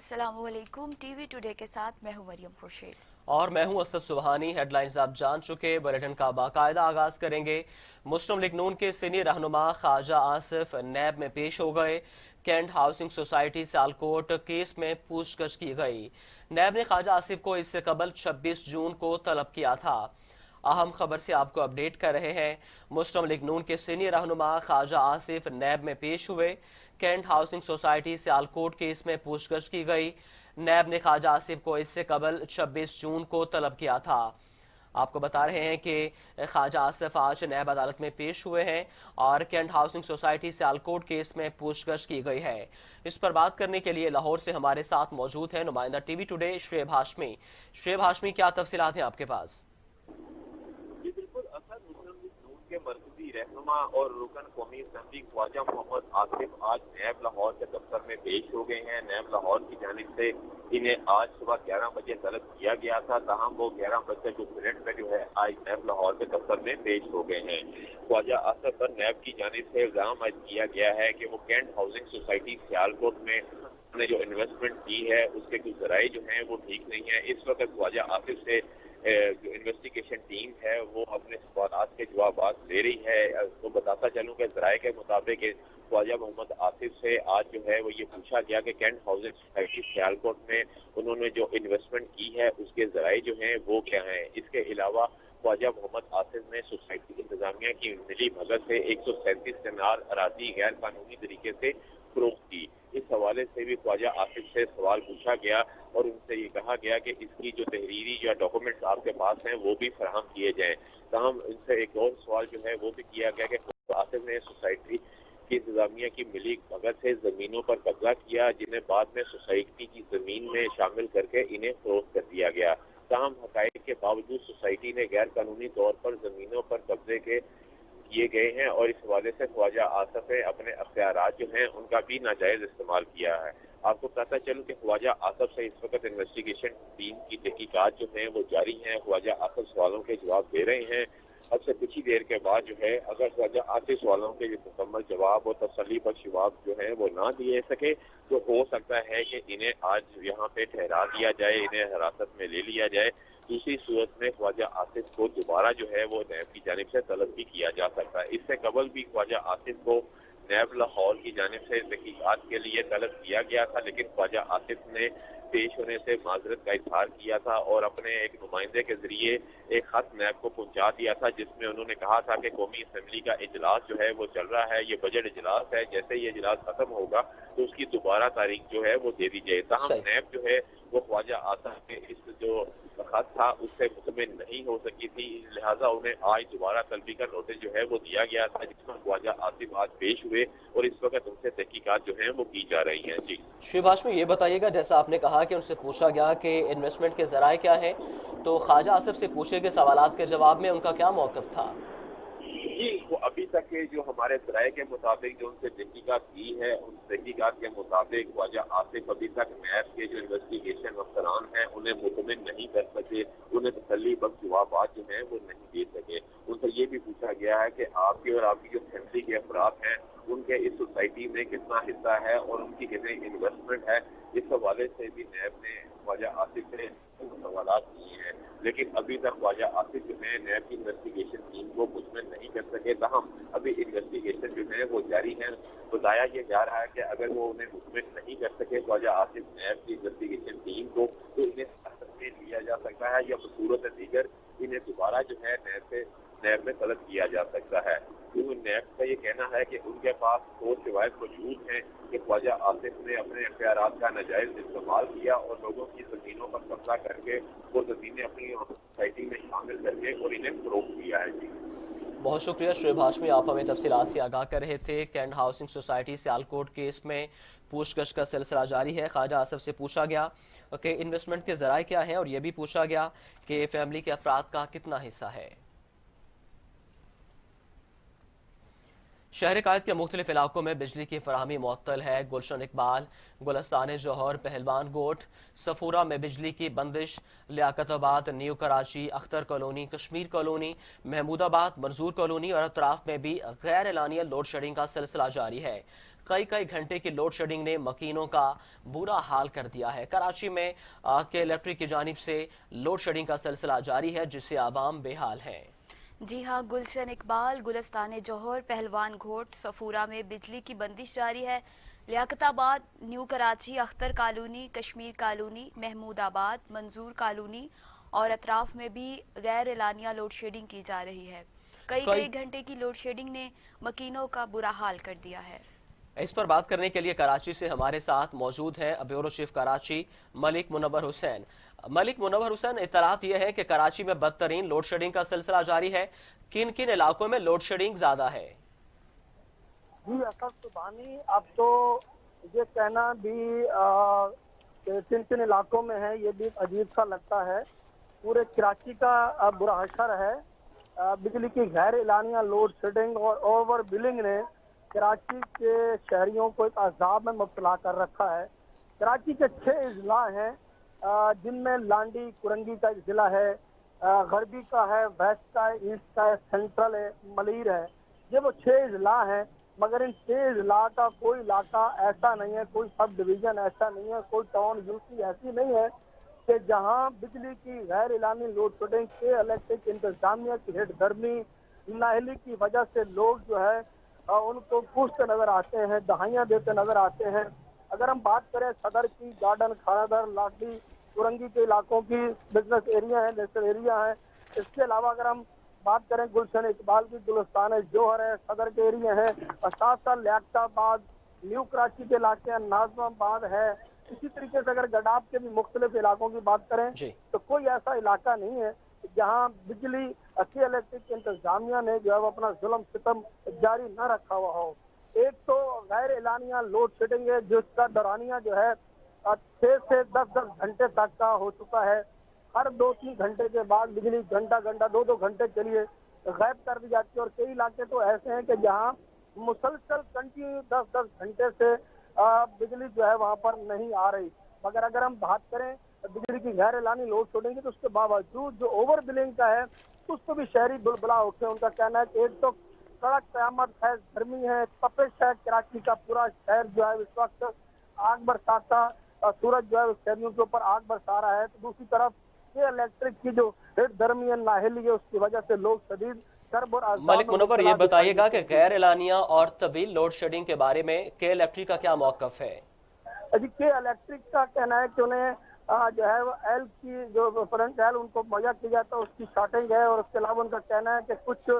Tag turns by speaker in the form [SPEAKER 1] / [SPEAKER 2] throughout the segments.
[SPEAKER 1] अस्सलाम वालेकुम। TV today के साथ मैं हूं मरियम खुर्शीद
[SPEAKER 2] और मैं हूं असद सुबहानी। हेडलाइंस आप जान चुके, बुलेटिन का बाकायदा आगाज करेंगे। मुस्लिम लीग नून के सीनियर रहनुमा ख्वाजा आसिफ नैब में पेश हो गए। Cantt housing society Sialkot case में पूछताछ की गई। नैब ने ख्वाजा आसिफ को इससे कबल 26 जून को तलब किया था। अहम खबर से आपको अपडेट कर रहे हैं। मुस्लिम लीग नून के सीनियर रहनुमा ख्वाजा आसिफ नैब में पेश हुए। Cantt housing society Sialkot case में पूछताछ की गई। नैब ने ख्वाजा आसिफ को इससे कबल 26 जून को तलब किया था। आपको बता रहे हैं कि ख्वाजा आसिफ आज नैब अदालत में पेश हुए हैं और cantt housing society Sialkot case में पूछताछ की गई है। इस पर बात करने के लिए लाहौर से हमारे साथ मौजूद हैं नुमाइंदा टीवी टुडे शुएब हाशमी। शुएब हाशमी, क्या तफसीलात हैं आपके पास?
[SPEAKER 3] जी बिल्कुल, असद मुस्लिम लीग नून के मरकजी रहनुमा और रुकन कौमी असम्बली ख्वाजा मोहम्मद आसिफ आज नैब लाहौर के दफ्तर में पेश हो गए हैं। नैब लाहौर की जानिब से इन्हें आज सुबह 11 बजे तलब किया गया था, ताहम वो 11 बजे पे जो है आज नैब लाहौर के दफ्तर में पेश हो गए हैं। ख्वाजा आसिफ पर नैब की जानिब से इल्जाम आज किया गया है कि वो कैंट हाउसिंग सोसाइटी सियालकोट में ने जो इन्वेस्टमेंट की है उसके कुछ जराये जो हैं वो ठीक नहीं है। इस वक्त ख्वाजा आसिफ से जो इन्वेस्टिगेशन टीम है वो अपने सवालात के जवाब ले रही है। तो बताता चलूं कि जराये के मुताबिक ख्वाजा मोहम्मद आसिफ से आज जो है वो ये पूछा गया कि कैंट हाउसिंग सोसाइटी सियालकोट में उन्होंने जो इन्वेस्टमेंट की है उसके जराये जो हैं वो क्या हैं। इसके अलावा ख्वाजा मोहम्मद आसिफ ने सोसाइटी इंतजामिया की मिली भगत से 137 कनाल अराजी गैर कानूनी तरीके से फरोख्त की। इस हवाले से भी ख्वाजा आसिफ से सवाल पूछा गया और उनसे ये कहा गया कि इसकी जो तहरीरी या डॉक्यूमेंट्स आपके पास हैं वो भी फराहम किए जाएं। तमाम इनसे एक और सवाल जो है वो भी किया गया कि आसिफ ने सोसाइटी की इंतजामिया की मिली भगत से जमीनों पर कब्जा किया, जिन्हें बाद में सोसाइटी की जमीन में शामिल करके इन्हें फरोख्त कर दिया गया। तमाम हकायक के बावजूद सोसाइटी ने गैर कानूनी तौर पर जमीनों पर कब्जे के किए गए हैं और इस हवाले से ख्वाजा आसिफ ने अपने अख्तियारात जो हैं उनका भी नाजायज इस्तेमाल किया है। आपको पता चलूं कि ख्वाजा आसिफ से इस वक्त इन्वेस्टिगेशन टीम की तहकीकात जो हैं वो जारी हैं। ख्वाजा आसिफ सवालों के जवाब दे रहे हैं। अब से कुछ ही देर के बाद जो है अगर ख्वाजा आसिफ सवालों के मुकम्मल जवाब और तसल्ली बख्श जवाब जो है वो ना दिए सके तो हो सकता है कि इन्हें आज यहाँ पे ठहरा दिया जाए, इन्हें हिरासत में ले लिया जाए। दूसरी सूरत में ख्वाजा आसिफ को दोबारा जो है वो नैब की जानिब से तलब भी किया जा सकता है। इससे कबल भी ख्वाजा आसिफ को नैब लाहौर की जानिब से तहकीकात के लिए तलब किया गया था, लेकिन ख्वाजा आसिफ ने पेश होने से माजरत का इजहार किया था और अपने एक नुमाइंदे के जरिए एक खत नैब को पहुंचा दिया था, जिसमें उन्होंने कहा था कि कौमी असम्बली का इजलास जो है वो चल रहा है, ये बजट इजलास है, जैसे ये इजलास खत्म होगा तो उसकी दोबारा तारीख जो है वो दे दी जाए। ताहम नैब जो है वो ख्वाजा आसिफ के इस जो खत था उससे मुतमिन नहीं हो सकी थी, लिहाजा उन्हें आज दोबारा तलबी का नोटिस जो है वो दिया गया था, जिसमें ख्वाजा आसिफ आज पेश हुए और इस वक्त उनसे तहकीकात जो है वो की जा रही हैं। जी
[SPEAKER 2] शुएब हाशमी, ये बताइएगा, जैसा आपने कहा कि उनसे पूछा गया कि इन्वेस्टमेंट के जराये क्या हैं, तो ख्वाजा आसिफ से पूछे गए सवालात के जवाब में उनका क्या मौक़िफ़ था?
[SPEAKER 3] जी, वो अभी तक के जो हमारे जराये के मुताबिक जो उनसे तहकीकात की है उन तहकीकात के मुताबिक ख्वाजा आसिफ अभी तक नैब के जो इन्वेस्टिगेशन अफसरान हैं उन्हें मुतमिन नहीं कर सके, उन्हें तसल्ली बख्श जवाब जो हैं वो नहीं दे सके। उनसे ये भी पूछा गया है कि आपकी और आपकी जो फैमिली के अफराद हैं उनके इस सोसाइटी में कितना हिस्सा है और उनकी कितनी इन्वेस्टमेंट है। इस हवाले से भी नैब ने ख्वाजा आसिफ से सवाल किए हैं, लेकिन अभी तक ख्वाजा आसिफ जो है नैब की इन्वेस्टिगेशन टीम को मुतमिन नहीं कर सके। ताहम अभी इन्वेस्टिगेशन जो है वो जारी है। बताया ये जा रहा है कि अगर वो उन्हें मुतमिन नहीं कर सके ख्वाजा आसिफ नैब की इन्वेस्टिगेशन टीम को, तो इन्हें हिरासत में लिया जा सकता है या बसूरत दीगर इन्हें दोबारा जो है नैब में तलब किया जा सकता है। क्योंकि नैब का ये कहना है कि उनके पास ठोस शवाहिद मौजूद हैं कि ख्वाजा आसिफ ने अपने अख्तियारात का नाजायज इस्तेमाल किया और लोगों की जमीनों पर कब्जा करके वो जमीनें अपनी सोसाइटी में शामिल करके और इन्हें फरोख्त किया है। जी
[SPEAKER 2] बहुत शुक्रिया शुएब हाशमी, आप हमें तफसीलात से आगाह कर रहे थे। Cantt housing society Sialkot case में पूछताछ का सिलसिला जारी है। ख्वाजा आसिफ से पूछा गया कि इन्वेस्टमेंट के जराये क्या हैं और यह भी पूछा गया कि फैमिली के अफराद का कितना हिस्सा है। शहर कायद के मुख्तलिफ इलाकों में बिजली की फराहमी मुअत्तल है। गुलशन इकबाल, गुलस्तान जौहर, पहलवान गोट, सफूरा में बिजली की बंदिश, Liaquatabad, new Karachi, Akhtar colony, Kashmir colony, Mahmudabad, मंजूर कॉलोनी और अतराफ में भी गैर एलानिया लोड शेडिंग का सिलसिला जारी है। कई कई घंटे की लोड शेडिंग ने मकीनों का बुरा हाल कर दिया है। कराची में के इलेक्ट्रिक की जानिब से लोड शेडिंग का सिलसिला जारी है, जिससे आवाम बेहाल है।
[SPEAKER 1] जी हाँ, गुलशन इकबाल, गुलिस्तान जौहर, पहलवान घोट, सफूरा में बिजली की बंदिश जारी है। Liaquatabad, new Karachi, Akhtar colony, Kashmir colony, Mahmudabad, मंजूर कॉलोनी और अतराफ में भी गैर एलानिया लोड शेडिंग की जा रही है। कई घंटे की लोड शेडिंग ने मकीनों का बुरा हाल कर दिया है।
[SPEAKER 2] इस पर बात करने के लिए कराची से हमारे साथ मौजूद हैं ब्यूरो चीफ कराची मलिक मुनव्वर हुसैन। मलिक मुनव्वर हुसैन, इत्तलात यह है कि कराची में बदतरीन लोड शेडिंग का सिलसिला जारी है। किन किन इलाकों में लोड शेडिंग ज्यादा है?
[SPEAKER 4] जी असद सुबहानी, अब तो ये कहना भी किन किन इलाकों में है ये भी अजीब सा लगता है। पूरे कराची का बुरा हशर है। बिजली की गैर एलानिया लोड शेडिंग और ओवर बिलिंग ने कराची के शहरियों को एक अजाब में मुब्तला कर रखा है। कराची के 6 अजला हैं, जिनमें लांडी कुरंगी का एक जिला है, गरबी का है, वेस्ट का है, ईस्ट का है, सेंट्रल है, मलीर है। ये वो 6 अजला हैं, मगर इन 6 अजला का कोई इलाका ऐसा नहीं है, कोई सब डिवीजन ऐसा नहीं है, कोई टाउन यूसी ऐसी नहीं है कि जहां बिजली की गैर एलानी लोड शेडिंग के इलेक्ट्रिक इंतजामिया की हेड गर्मी नाहली की वजह से लोग जो है उनको पूछते नजर आते हैं, दहाइयां देते नजर आते हैं। अगर हम बात करें सदर की, गार्डन, खानादर, लाडली, कुरंगी के इलाकों की बिजनेस एरिया है, नेशनल एरिया है। इसके अलावा अगर हम बात करें गुलशन इकबाल की, गुलिस्तान जौहर है, सदर के एरिया है, और साथ साथ लियाकताबाद, न्यू कराची के इलाके हैं, नाजमाबाद है। इसी तरीके से अगर गडाब के भी मुख्तलिफ इलाकों की बात करें तो कोई ऐसा इलाका नहीं है जहां बिजली के इलेक्ट्रिक इंतजामिया ने जो है वो अपना जुल्म सितम जारी न रखा हुआ हो। एक तो गैर एलानिया लोड शेडिंग है, जिसका दौरानिया जो है 6 से 10 घंटे तक का हो चुका है। हर 2-3 घंटे के बाद बिजली घंटा 2-2 घंटे के लिए गायब कर दी जाती है। और कई इलाके तो ऐसे हैं कि जहां मुसलसल कंटिन्यू 10-10 घंटे से बिजली जो है वहां पर नहीं आ रही। मगर अगर हम बात करें बिजली की गैर एलानी लोड शेडिंग की, तो उसके बावजूद जो ओवर बिलिंग का है उसको भी शहरी बुलबुला उठे। उनका कहना है कि एक तो कड़क कयामत है, गर्मी है, तपिश है, कराची का पूरा शहर जो है इस वक्त आग बरसाता, सूरज जो है शहरियों के ऊपर आग बरसा रहा है। तो दूसरी तरफ ये इलेक्ट्रिक की जो हेड गर्मी है, नाहली है, उसकी वजह से लोग शदीद
[SPEAKER 2] मलिक मुनव्वर, ये बताइएगा कि गैर एलानिया और तवील लोड शेडिंग के बारे में के इलेक्ट्रिक का क्या मौकफ है?
[SPEAKER 4] जी, के इलेक्ट्रिक का कहना है कि उन्हें जो है वो एल की जो फ्रंट एल उनको मुहैया की जाता है, उसकी शॉर्टेज है। और उसके अलावा उनका कहना है कि कुछ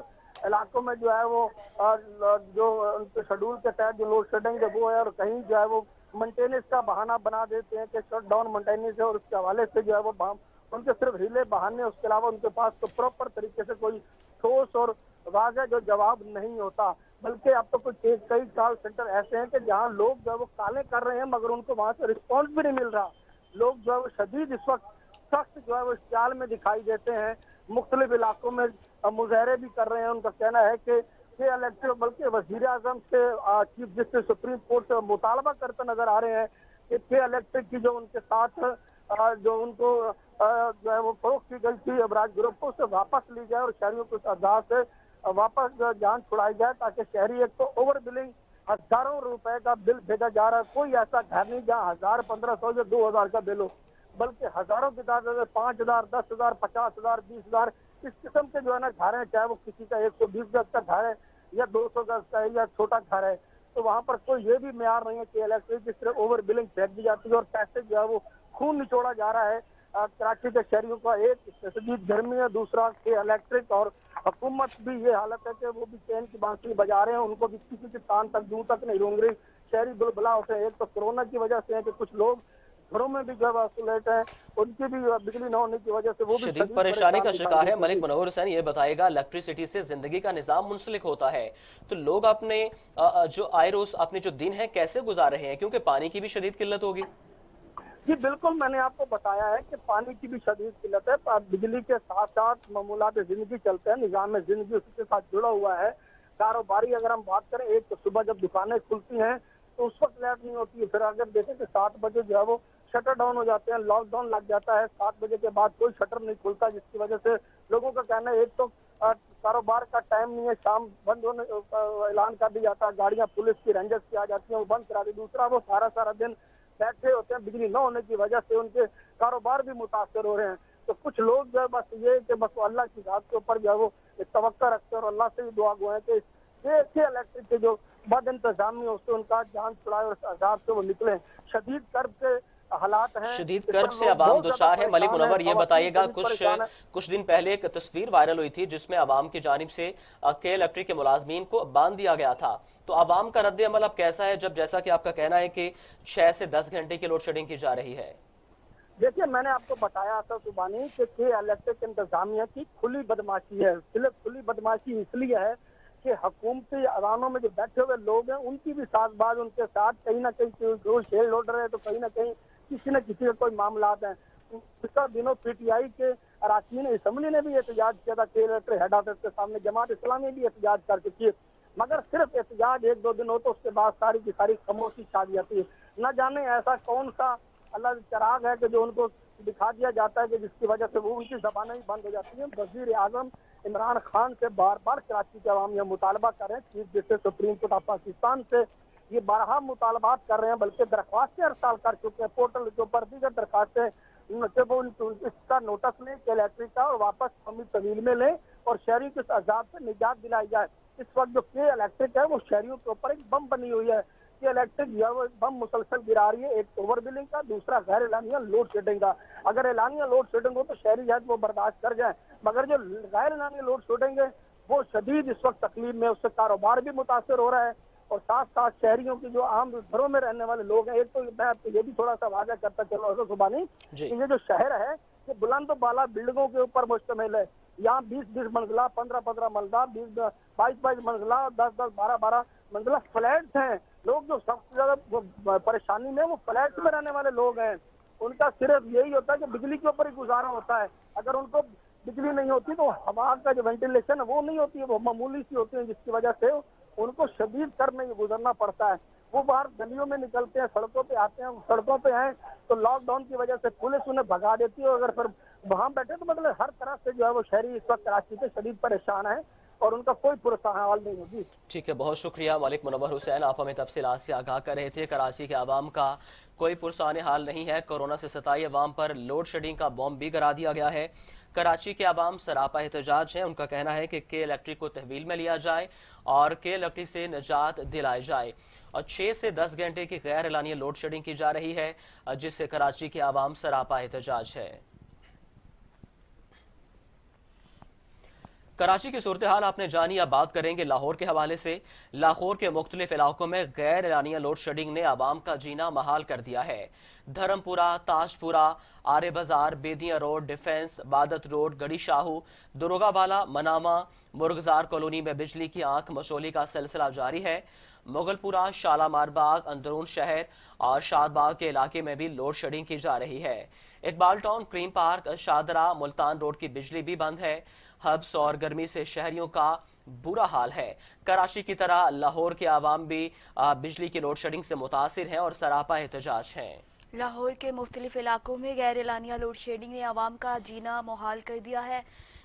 [SPEAKER 4] इलाकों में जो है वो जो उनके शेड्यूल के तहत जो लोड शेडिंग है वो है, और कहीं जो है वो मेंटेनेंस का बहाना बना देते हैं कि शट डाउन मेंटेनेंस है, और उसके हवाले से जो है वो उनके सिर्फ हीले बहाने, उसके अलावा उनके पास तो प्रॉपर तरीके से कोई ठोस और वाज़ह जो जवाब नहीं होता। बल्कि अब तो कुछ कई कॉल सेंटर ऐसे हैं कि जहां लोग जो है वो काले कर रहे हैं, मगर उनको वहां से रिस्पॉन्स भी नहीं मिल रहा। लोग जो है वो शदीद इस वक्त सख्त जो है वो इश्तियाल में दिखाई देते हैं, मुख्तलिफ इलाकों में मुजाहरे भी कर रहे हैं। उनका कहना है कि इलेक्ट्रिक, बल्कि वजीर आजम से चीफ जस्टिस सुप्रीम कोर्ट से मुतालबा करते नजर आ रहे हैं कि इलेक्ट्रिक की जो उनके साथ जो उनको जो है वो फरोख्त की गई थी अबराज ग्रुप को, उससे वापस ली जाए और शहरियों को इस अजाब से वापस जान छुड़ाई जाए, ताकि शहरी एक तो ओवर बिलिंग हजारों रुपए का बिल भेजा जा रहा है। कोई ऐसा घर नहीं जहाँ 1000, 1500 या 2000 का बिल हो, बल्कि हजारों की तादाद 5000, 10,000, 50,000, 20,000 इस किस्म के जो है ना घर है, चाहे वो किसी का 120 गज का घर है या 200 गज का है या छोटा घर है। तो वहाँ पर कोई ये भी म्यार नहीं है कि इलेक्ट्रिक की सिर्फ ओवर बिलिंग फेंक दी जाती है और पैसे जो है वो खून निचोड़ा जा रहा है। कराची के शहरियों का एक शदीद गर्मी है, दूसरा के इलेक्ट्रिक, और हुकूमत भी ये हालत है कि वो भी चैन की बांसुरी बजा रहे हैं, उनको भी किसी के कान तक दूर तक नहीं रूंग रही। शहरी बुलबुला उठे। एक तो कोरोना की वजह से है कि कुछ लोग घरों में भी जब आइसोलेट हैं, उनकी भी बिजली न होने की वजह से वो भी
[SPEAKER 2] शदीद परेशानी का शिकार है। मलिक मुनव्वर हुसैन, ये बताएगा, इलेक्ट्रिसिटी से जिंदगी का निजाम मुंसलिक होता है, तो लोग अपने जो आए रोज अपने जो दिन है कैसे गुजार रहे हैं, क्योंकि पानी की भी शदीद किल्लत होगी?
[SPEAKER 4] जी बिल्कुल, मैंने आपको बताया है कि पानी की भी शदीद किल्लत है। बिजली के साथ साथ मामूलात जिंदगी चलते हैं, निजाम जिंदगी उसके साथ जुड़ा हुआ है। कारोबारी अगर हम बात करें, एक तो सुबह जब दुकानें खुलती हैं तो उस वक्त लाइट नहीं होती है। फिर अगर देखें कि 7 बजे जो है वो शटर डाउन हो जाते हैं, लॉकडाउन लग जाता है। 7 बजे के बाद कोई शटर नहीं खुलता, जिसकी वजह से लोगों का कहना है एक तो कारोबार का टाइम नहीं है, शाम बंद होने ऐलान कर दिया जाता है, गाड़ियां पुलिस की रेंजर्स की आ जाती हैं, वो बंद करा दी। दूसरा, वो सारा दिन बैठे होते हैं, बिजली न होने की वजह से उनके कारोबार भी मुतासर हो रहे हैं। तो कुछ लोग जो है बस ये कि बस अल्लाह की जात के ऊपर जो है वो तवक्कुल रखते हैं और अल्लाह से भी दुआ गो है कि इलेक्ट्रिक के जो बद इंतजामी उससे उनका जान छुड़ाए और अजाब से वो निकले। शदीद कर्ब के हालात हैं,
[SPEAKER 2] शदीद
[SPEAKER 4] इस
[SPEAKER 2] कर्ब
[SPEAKER 4] पर
[SPEAKER 2] से
[SPEAKER 4] लोग
[SPEAKER 2] अवाम
[SPEAKER 4] बहुत ज्यादा
[SPEAKER 2] दुशार है। मलिक
[SPEAKER 4] परेशान हैं,
[SPEAKER 2] मुनव्वर, ये
[SPEAKER 4] खवातीन
[SPEAKER 2] बताइएगा,
[SPEAKER 4] शदीद परेशान हैं।
[SPEAKER 2] कुछ दिन पहले एक तस्वीर वायरल हुई थी जिसमें अवाम की जानिब से के इलेक्ट्रिक के मुलाजमीन को बांध दिया गया था। तो अवाम का रद्द अमल अब कैसा है, जब जैसा कि आपका कहना है कि 6 से 10 घंटे की लोड शेडिंग की जा रही है?
[SPEAKER 4] देखिए, मैंने आपको बताया था सुबानी कि इलेक्ट्रिक इंतजामिया की खुली बदमाशी है। सिर्फ खुली बदमाशी इसलिए है कि हुकूमती अदानों में जो बैठे हुए लोग हैं उनकी भी साजबाज उनके साथ कहीं ना कहीं जो शेयर लोडर है, तो कहीं ना कहीं किसी न किसी का कोई मामला हैं। पिछले दिनों पीटीआई के अरकान असम्बली ने भी एहतजाज किया था कि इलेक्ट्रिक हेड ऑफिस के सामने, जमात इस्लामी भी एहतजाज कर चुकी है, मगर सिर्फ एहतजाज 1-2 दिन हो तो उसके बाद सारी की सारी खामोशी छा जाती है। न जाने ऐसा कौन सा अल्लाह चराग है कि जो उनको दिखा दिया जाता है कि जिसकी वजह से वो उनकी जबानें ही बंद हो जाती हैं। वजीर आजम इमरान खान से बार बार कराची के अवाम यह मुतालबा कर रहे हैं, chief justice supreme court of Pakistan से ये बारहा मुतालबात कर रहे हैं, बल्कि दरख्वास्तें अरसाल कर चुके हैं पोर्टल के ऊपर, दीगर दरख्वास्तें इसका नोटिस लें कि इलेक्ट्रिक का और वापस कमी तवील में लें और शहरी के अजाब से निजात दिलाई जाए। इस वक्त जो के इलेक्ट्रिक है वो शहरियों के ऊपर एक बम बनी हुई है कि इलेक्ट्रिक जो है वो बम मुसलसल गिरा रही है, एक ओवर बिलिंग का, दूसरा गैर एलानिया लोड शेडिंग का। अगर एलानिया लोड शेडिंग हो तो शहरी है वो बर्दाश्त कर जाए, मगर जो गैर एलानिया लोड शेडिंग है वो शदीद इस वक्त तकलीफ में, उससे कारोबार भी मुतासर हो रहा है और साथ साथ शहरियों की जो आम घरों में रहने वाले लोग हैं। एक तो मैं आपको ये भी थोड़ा सा वादा करता चलो सुबानी कि ये जो शहर है ये बुलंद बाला बिल्डिंगों के ऊपर मुश्तमिल है। यहाँ 20-20 मंजिला, 15-15 मंजिला, 22-22 मंजिला, 10-10, 12-12 मंजिला फ्लैट्स हैं। लोग जो सबसे ज्यादा परेशानी में वो फ्लैट्स में रहने वाले लोग हैं। उनका सिर्फ यही होता है कि बिजली के ऊपर ही गुजारा होता है। अगर उनको बिजली नहीं होती तो हवा का जो वेंटिलेशन है वो नहीं होती है, वो मामूली सी होती है, जिसकी वजह से उनको शदीद कर में गुजरना पड़ता है। वो बाहर गलियों में निकलते हैं, सड़कों पे आते हैं, सड़कों पे आए तो लॉकडाउन की वजह से पुलिस उन्हें भगा देती है। अगर फिर वहां बैठे तो मतलब हर तरह से जो है वो शहरी इस वक्त कराची से शदीद परेशान है और उनका कोई पुरसा हाल नहीं होगी।
[SPEAKER 2] ठीक है, बहुत शुक्रिया मलिक मुनव्वर हुसैन, आप हमें तफसीलात से आगाह कर रहे थे। कराची के आवाम का कोई पुरसाने हाल नहीं है। कोरोना से सताई अवाम पर लोड शेडिंग का बॉम्ब भी गिरा दिया गया है। कराची के आवाम सरापा एहतजाज है। उनका कहना है कि के इलेक्ट्रिक को तहवील में लिया जाए और के इलेक्ट्रिक से निजात दिलाई जाए। और 6 से 10 घंटे की गैर एलानिया लोड शेडिंग की जा रही है, जिससे कराची के आवाम सरापा एहतजाज है। कराची की सूरत हाल आपने जानी, अब बात करेंगे लाहौर के हवाले से। लाहौर के मुख्तलिफ इलाकों में गैर एलानिया लोड शेडिंग ने आवाम का जीना महाल कर दिया है। धर्मपुरा, ताजपुरा, आरे बाजार, बेदिया रोड, डिफेंस, बादत रोड, गड़ी शाहू, दरोगावाला, मनामा, मुर्गजार कॉलोनी में बिजली की आंख मचोली का सिलसिला जारी है। मुगलपुरा, शालामार बाग, अंदरून शहर और शादबाग के इलाके में भी लोड शेडिंग की जा रही है। Iqbal town, cream park, Shahdara, Multan road की बिजली भी बंद है। हब्स और गर्मी से शहरियों का बुरा हाल है। कराची की तरह लाहौर के आवाम भी बिजली की लोड शेडिंग से मुतासिर हैं और सरापा एहतजाज हैं।
[SPEAKER 1] लाहौर के मुख्तलिफ इलाकों में गैर एलानिया लोड शेडिंग ने आवाम का जीना मुहाल कर दिया है।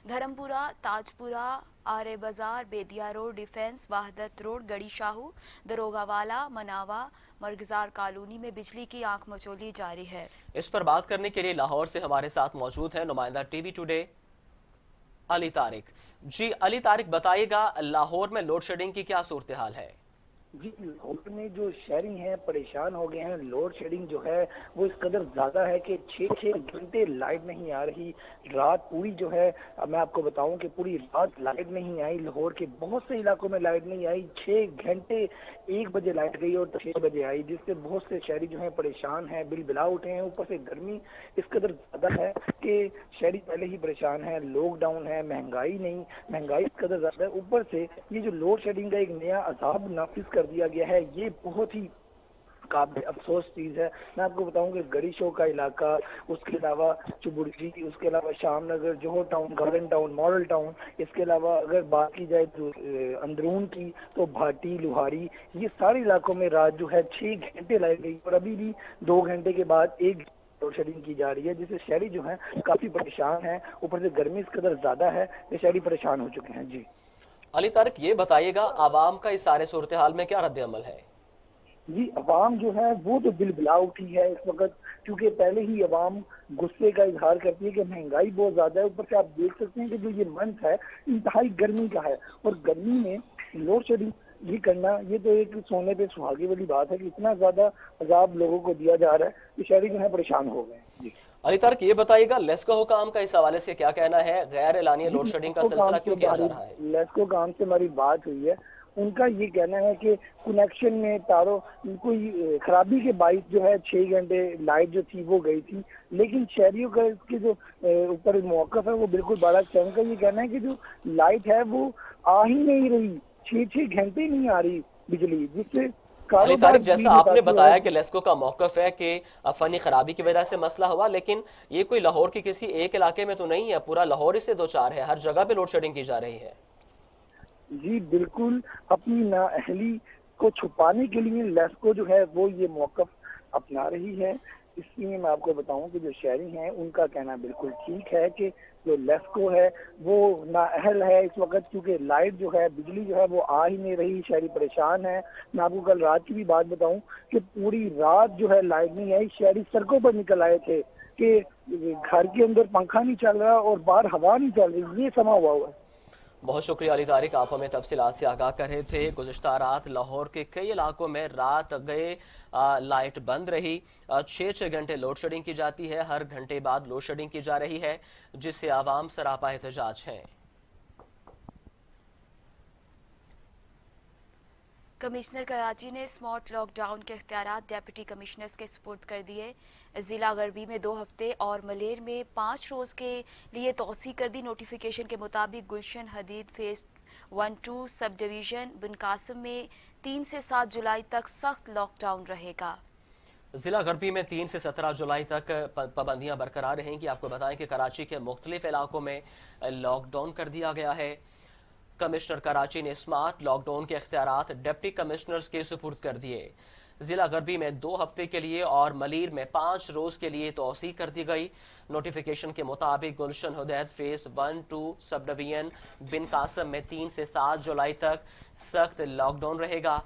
[SPEAKER 1] धर्मपुरा, ताजपुरा, आरे बाजार, बेदिया रोड, डिफेंस, वाहदत रोड, गड़ी शाहू, दरोगावाला, मनावा, मर्गजार कॉलोनी में बिजली की आंख मचोली जारी है।
[SPEAKER 2] इस पर बात करने के लिए लाहौर से हमारे साथ मौजूद है नुमाइंदा टीवी टुडे अली तारिक। जी अली तारिक, बताइएगा लाहौर में लोड शेडिंग की क्या सूरत हाल है?
[SPEAKER 5] जी, लाहौर में जो शहरी हैं परेशान हो गए हैं। लोड शेडिंग जो है वो इस कदर ज्यादा है कि 6-6 घंटे लाइट नहीं आ रही। रात पूरी जो है, मैं आपको बताऊं कि पूरी रात लाइट नहीं आई। लाहौर के बहुत से इलाकों में लाइट नहीं आई। 6 घंटे, 1 बजे लाइट गई और 6 बजे आई, जिससे बहुत से शहरी जो है परेशान है, बिल बिला उठे हैं। ऊपर से गर्मी इस कदर ज्यादा है कि शहरी पहले ही परेशान है। लॉकडाउन है, महंगाई इस कदर ज्यादा है। ऊपर से ये जो लोड शेडिंग का एक नया अजाब नाफिज कर दिया गया है, ये बहुत ही काबिल अफसोस चीज है। मैं आपको बताऊं कि गड़ी शो का इलाका, उसके अलावा चुबुर्जी, उसके अलावा Shamnagar, Johar Town, Garden Town, Model Town, इसके अलावा अगर बात की जाए तो अंदरून की तो भाटी, लुहारी, ये सारे इलाकों में रात जो है 6 घंटे लाइट गई और अभी भी 2 घंटे के बाद 1 لوڈ شیڈنگ کی جا رہی ہے، جس سے شہری جو ہیں کافی پریشان ہیں، اوپر سے گرمی اس قدر زیادہ ہے کہ شہری پریشان ہو چکے ہیں۔ جی
[SPEAKER 2] علی طارق، یہ بتائیے گا عوام کا اس سارے صورتحال میں کیا رد عمل ہے؟
[SPEAKER 5] جی عوام جو ہے وہ تو بل بلا اٹھی ہے اس وقت، کیونکہ پہلے ہی عوام غصے کا اظہار کرتی ہے کہ مہنگائی بہت زیادہ ہے، اوپر سے آپ دیکھ سکتے ہیں کہ جو یہ منتھ ہے انتہائی گرمی کا ہے، اور گرمی میں لوڈ شیڈنگ یہ کرنا یہ تو ایک سونے پہ سہاگے والی بات ہے کہ اتنا زیادہ عذاب لوگوں کو دیا جا رہا ہے کہ شہری جو ہے پریشان ہو گئے ہیں۔ جی
[SPEAKER 2] علی طارق، یہ بتائیے گا لیسکو حکام کا اس حوالے سے کیا کہنا ہے؟ غیر اعلانیہ
[SPEAKER 5] جی
[SPEAKER 2] لوڈ شیڈنگ کا
[SPEAKER 5] لیسکو
[SPEAKER 2] سلسلہ
[SPEAKER 5] کام
[SPEAKER 2] کیوں کیا جا رہا ہے؟
[SPEAKER 5] لیسکو کام سے ہماری بات ہوئی ہے، ان کا یہ کہنا ہے کہ کنیکشن میں تاروں کوئی خرابی کے باعث جو ہے 6 گھنٹے لائٹ جو تھی وہ گئی تھی، لیکن شہریوں کا اس کے جو اوپر موقف ہے وہ بالکل بڑا چین کا یہ کہنا ہے کہ جو لائٹ ہے وہ آ ہی نہیں رہی، 6 گھنٹے نہیں آ رہی بجلی، جس سے
[SPEAKER 2] علی
[SPEAKER 5] کاروبار
[SPEAKER 2] طارق،
[SPEAKER 5] بھی
[SPEAKER 2] جیسا آپ نے
[SPEAKER 5] متاثر
[SPEAKER 2] بتایا
[SPEAKER 5] ہے۔
[SPEAKER 2] کہ لیسکو کا موقف ہے کہ فنی خرابی کی وجہ سے مسئلہ ہوا، لیکن یہ کوئی لاہور کی کسی ایک علاقے میں تو نہیں ہے، پورا لاہور اس سے دوچار ہے، ہر جگہ پہ لوڈ شیڈنگ کی جا رہی ہے۔
[SPEAKER 5] جی بالکل، اپنی نااہلی کو چھپانے کے لیے لیسکو جو ہے وہ یہ موقف اپنا رہی ہے۔ اس لیے میں آپ کو بتاؤں کہ جو شہری ہیں ان کا کہنا بالکل ٹھیک ہے کہ جو لیسکو ہے وہ نااہل ہے اس وقت، کیونکہ لائٹ جو ہے بجلی جو ہے وہ آ ہی نہیں رہی، شہری پریشان ہے۔ میں آپ کو کل رات کی بھی بات بتاؤں کہ پوری رات جو ہے لائٹ نہیں آئی، شہری سڑکوں پر نکل آئے تھے کہ گھر کے اندر پنکھا نہیں چل رہا اور باہر ہوا نہیں چل رہی، یہ سما ہوا ہے۔
[SPEAKER 2] بہت شکریہ علی طارق، آپ ہمیں تفصیلات سے آگاہ کر رہے تھے۔ گزشتہ رات لاہور کے کئی علاقوں میں رات گئے لائٹ بند رہی، 6 گھنٹے لوڈ شیڈنگ کی جاتی ہے، ہر گھنٹے بعد لوڈ شیڈنگ کی جا رہی ہے، جس سے عوام سراپا احتجاج ہیں۔
[SPEAKER 1] کمشنر کراچی نے اسمارٹ لاک ڈاؤن کے اختیارات ڈیپٹی کمشنرز کے سپرد کر دیے۔ ضلع غربی میں 2 ہفتے اور ملیر میں 5 روز کے لیے توسیع کر دی۔ نوٹیفیکیشن کے مطابق گلشن حدید فیز 1-2 سب ڈویژن بن قاسم میں 3 سے 7 جولائی تک سخت لاک ڈاؤن رہے گا۔
[SPEAKER 2] ضلع غربی میں 3 سے 17 جولائی تک پابندیاں برقرار رہیں گی۔ آپ کو بتائیں کہ کراچی کے مختلف علاقوں میں لاک ڈاؤن کر دیا گیا ہے۔ کمشنر کراچی نے اسمارٹ لاک ڈاؤن کے اختیارات ڈپٹی کمشنرز کے سپرد کر دیے۔ ضلع غربی میں 2 ہفتے کے لیے اور ملیر میں 5 روز کے لیے توسیع کر دی گئی۔ نوٹیفیکیشن کے مطابق گلشن حدید فیز 1-2 سب ڈویژن بن قاسم میں 3 سے 7 جولائی تک سخت لاک ڈاؤن رہے گا۔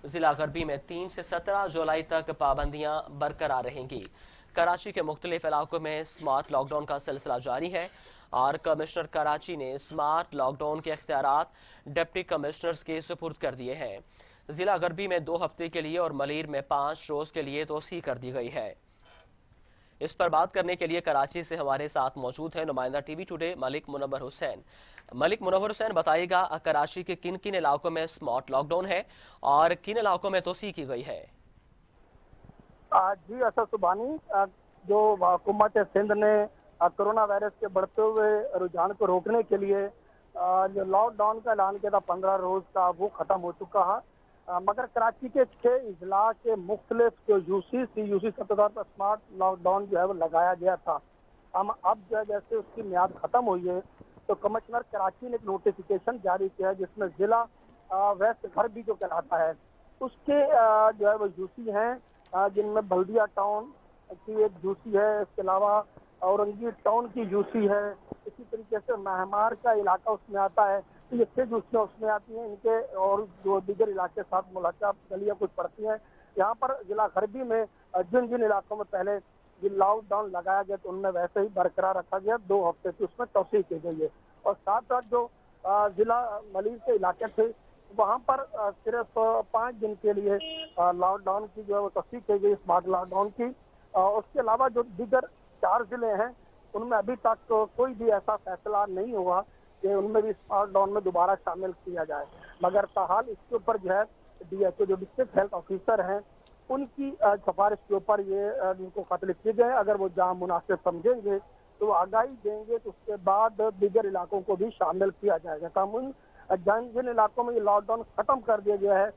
[SPEAKER 2] ضلع غربی میں 3 سے 17 جولائی تک پابندیاں برقرار رہیں گی۔ کراچی کے مختلف علاقوں میں اسمارٹ لاک ڈاؤن کا سلسلہ جاری ہے اور کمشنر کراچی نے اسمارٹ لاک ڈاؤن کے اختیارات ڈپٹی کمشنرز کے سپرد کر دیے ہیں۔ ضلع غربی میں 2 ہفتے کے لیے اور ملیر میں 5 روز کے لیے توسیع کر دی گئی ہے۔ اس پر بات کرنے کے لیے کراچی سے ہمارے ساتھ موجود ہیں نمائندہ ٹی وی ٹوڈے ملک منور حسین۔ ملک منور حسین، بتائیے گا کراچی کے کن کن علاقوں میں اسمارٹ لاک ڈاؤن ہے اور کن علاقوں میں توسیع کی گئی ہے؟
[SPEAKER 4] جی اسد سبحانی، جو حکومت سندھ نے کرونا وائرس کے بڑھتے ہوئے رجحان کو روکنے کے لیے جو لاک ڈاؤن کا اعلان کیا تھا 15 روز کا، وہ ختم ہو چکا ہے، مگر کراچی کے 6 اضلاع کے مختلف جو یو سی سطح پر اسمارٹ لاک ڈاؤن جو ہے وہ لگایا گیا تھا۔ اب جو ہے جیسے اس کی میعاد ختم ہوئی ہے تو کمشنر کراچی نے ایک نوٹیفیکیشن جاری کیا ہے جس میں ضلع ویسٹ غربی جو کہلاتا ہے اس کے جو ہے وہ یو سی ہیں، جن میں بلدیہ ٹاؤن کی ایک یو سی ہے، اس کے علاوہ اورنگی ٹاؤن کی یو سی ہے، اسی طریقے سے مہمار کا علاقہ اس میں آتا ہے۔ تو یہ 6 یوسیاں اس میں آتی ہیں، ان کے اور جو دیگر علاقے ساتھ ملاقہ گلیاں کچھ پڑتی ہیں۔ یہاں پر ضلع غربی میں جن علاقوں میں پہلے یہ لاک ڈاؤن لگایا گیا تو ان میں ویسے ہی برقرار رکھا گیا، 2 ہفتے کی اس میں توسیع کی گئی ہے۔ اور ساتھ ساتھ جو ضلع ملیر کے علاقے تھے وہاں پر صرف 5 دن کے لیے لاک ڈاؤن کی جو ہے وہ توسیع کی گئی، اسمارٹ لاک ڈاؤن کی۔ اس کے علاوہ جو دیگر 4 ضلع ہیں ان میں ابھی تک کوئی بھی ایسا فیصلہ نہیں ہوا کہ ان میں بھی اسمارٹ ڈاؤن میں دوبارہ شامل کیا جائے، مگر تاحال اس کے اوپر جو ہے ڈی ایچ او جو ڈسٹرکٹ ہیلتھ آفیسر ہیں ان کی سفارش کے اوپر یہ ان کو خط لکھے گئے، اگر وہ جہاں مناسب سمجھیں گے تو وہ آگاہی دیں گے تو اس کے بعد دیگر علاقوں کو بھی شامل کیا جائے گا۔ تاہم جن علاقوں میں یہ لاک ڈاؤن ختم کر دیا گیا ہے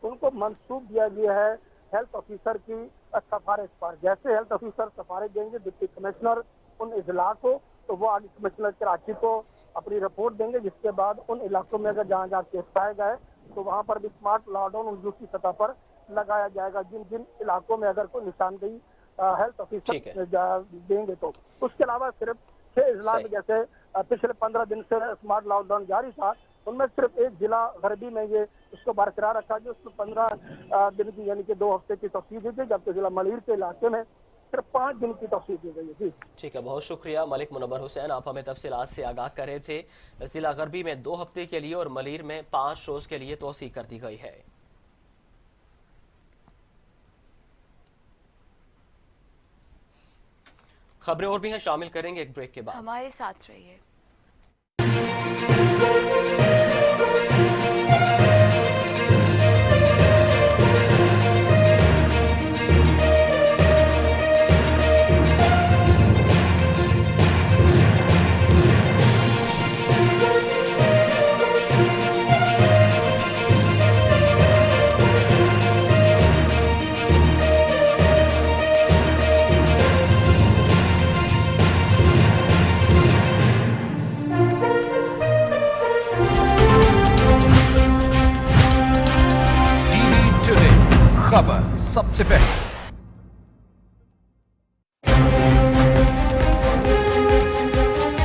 [SPEAKER 4] ان کو منسوخ دیا گیا ہے ہیلتھ آفیسر کی سفارش پر۔ جیسے ہیلتھ آفیسر سفارش دیں گے ڈپٹی کمشنر ان اضلاع کو تو وہ آگے کمشنر کراچی کو اپنی رپورٹ دیں گے، جس کے بعد ان علاقوں میں اگر جہاں کیس پائے گئے تو وہاں پر بھی اسمارٹ لاک ڈاؤن ان دوسری سطح پر لگایا جائے گا۔ جن علاقوں میں اگر کوئی نشاندہی हेल्थ
[SPEAKER 2] ठीक है।
[SPEAKER 4] ऑफिसर देंगे। तो उसके अलावा सिर्फ 6 अजला में,
[SPEAKER 2] सही।
[SPEAKER 4] जैसे पिछले 15 दिन से स्मार्ट लॉकडाउन जारी था, उनमें सिर्फ एक जिला गरबी में ये उसको बरकरार रखा गया, उसमें 15 दिन की यानी कि 2 हफ्ते की तफसील दी गई, जबकि जिला मलीर के इलाके में सिर्फ 5 दिन की तफसील दी गई है। जी
[SPEAKER 2] ठीक है, बहुत शुक्रिया मलिक मुनव्वर हुसैन, आप हमें तफसीलात से आगाह कर रहे थे। जिला गरबी में 2 हफ्ते के लिए और मलीर में 5 रोज के लिए तोसी कर दी गई है। खबरें और भी हैं, शामिल करेंगे एक ब्रेक के बाद।
[SPEAKER 1] हमारे साथ रहिए।
[SPEAKER 6] टीवी टुडे खबर सबसे पहले।